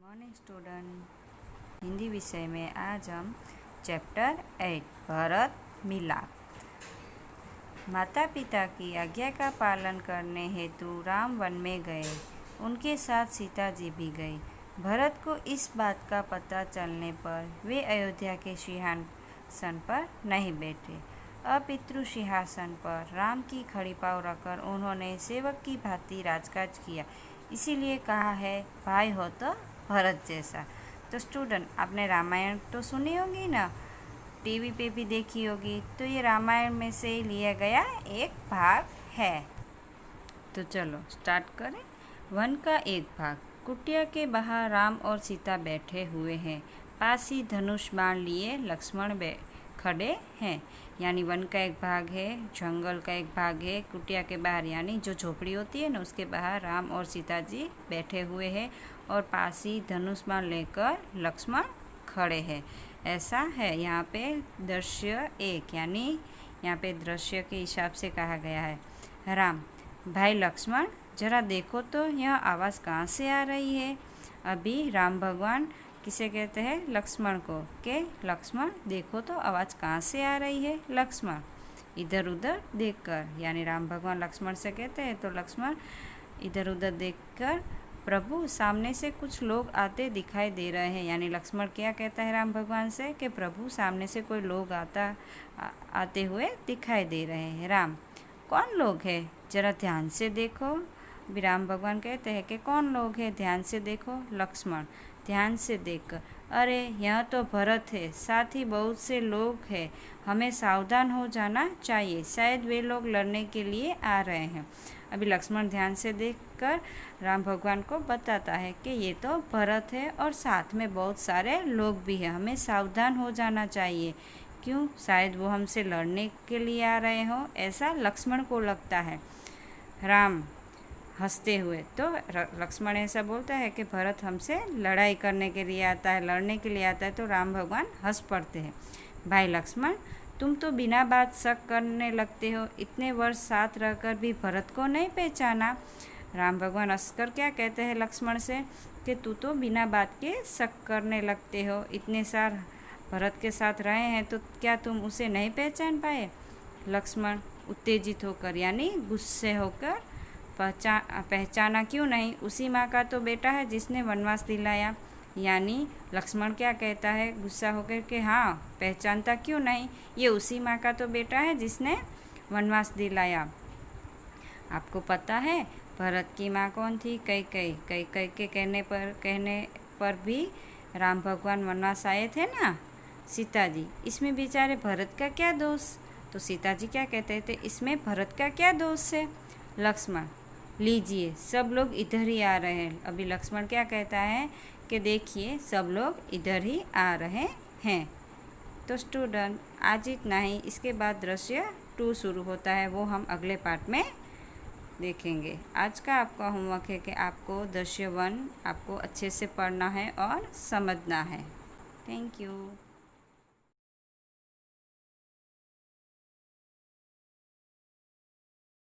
Morning student. Hindi विषय में आज हम चैप्टर 8 भरत मिलाप। माता पिता की आज्ञा का पालन करने हेतु राम वन में गए। उनके साथ सीता जी भी गई। भरत को इस बात का पता चलने पर वे अयोध्या के सिंहासन पर नहीं बैठे, अपितृ सिंहासन पर राम की खड़ी पाँव रखकर उन्होंने सेवक की भांति राजकाज किया। इसीलिए कहा है, भाई हो तो भरत जैसा। तो स्टूडेंट, आपने रामायण तो सुनी होगी ना, टीवी पे भी देखी होगी। तो ये रामायण में से लिया गया एक भाग है। तो चलो स्टार्ट करें। वन का एक भाग। कुटिया के बाहर राम और सीता बैठे हुए हैं। पास ही धनुष बाण लिए लक्ष्मण खड़े हैं। यानी वन का एक भाग है, जंगल का एक भाग है। कुटिया के बाहर यानी जो झोपड़ी होती है ना, उसके बाहर राम और सीता जी बैठे हुए हैं और पास ही धनुष बाण लेकर लक्ष्मण खड़े हैं। ऐसा है यहाँ पे दृश्य एक, यानी यहाँ पे दृश्य के हिसाब से कहा गया है। राम, भाई लक्ष्मण जरा देखो तो यह आवाज़ कहाँ से आ रही है। अभी राम भगवान किसे कहते हैं? लक्ष्मण को। के लक्ष्मण देखो तो आवाज़ कहाँ से आ रही है। लक्ष्मण इधर उधर देखकर, यानी राम भगवान लक्ष्मण से कहते हैं तो लक्ष्मण इधर उधर देखकर, प्रभु सामने से कुछ लोग आते दिखाई दे रहे हैं। यानी लक्ष्मण क्या कहता है राम भगवान से कि प्रभु सामने से कोई लोग आते हुए दिखाई दे रहे हैं। राम, कौन लोग है, जरा ध्यान से देखो। भी राम भगवान कहते हैं कि कौन लोग हैं, ध्यान से देखो। लक्ष्मण ध्यान से देख, अरे यह तो भरत है, साथ ही बहुत से लोग हैं, हमें सावधान हो जाना चाहिए, शायद वे लोग लड़ने के लिए आ रहे हैं। अभी लक्ष्मण ध्यान से देखकर राम भगवान को बताता है कि ये तो भरत है और साथ में बहुत सारे लोग भी हैं, हमें सावधान हो जाना चाहिए। क्यों? शायद वो हमसे लड़ने के लिए आ रहे हो, ऐसा लक्ष्मण को लगता है। राम हंसते हुए, तो लक्ष्मण ऐसा बोलता है कि भरत हमसे लड़ाई करने के लिए आता है, लड़ने के लिए आता है। तो राम भगवान हंस पड़ते हैं। भाई लक्ष्मण, तुम तो बिना बात शक करने लगते हो, इतने वर्ष साथ रहकर भी भरत को नहीं पहचाना। राम भगवान हंसकर क्या कहते हैं लक्ष्मण से कि तू तो बिना बात के शक करने लगते हो, इतने साल भरत के साथ रहे हैं तो क्या तुम उसे नहीं पहचान पाए। लक्ष्मण उत्तेजित होकर, यानी गुस्से होकर, पहचाना क्यों नहीं, उसी माँ का तो बेटा है जिसने वनवास दिलाया। यानी लक्ष्मण क्या कहता है गुस्सा होकर कि हाँ, पहचानता क्यों नहीं, ये उसी माँ का तो बेटा है जिसने वनवास दिलाया। आपको पता है भरत की माँ कौन थी? कैकेयी के कहने पर भी राम भगवान वनवास आए थे ना, सीता जी। इसमें बेचारे भरत का क्या दोष? तो सीता जी क्या कहते थे, इसमें भरत का क्या दोष है। लक्ष्मण, लीजिए सब लोग इधर ही आ रहे हैं। अभी लक्ष्मण क्या कहता है कि देखिए सब लोग इधर ही आ रहे हैं। तो स्टूडेंट, आज इतना ही। इसके बाद दृश्य 2 शुरू होता है, वो हम अगले पार्ट में देखेंगे। आज का आपका होमवर्क है कि आपको दृश्य 1 आपको अच्छे से पढ़ना है और समझना है। Thank you.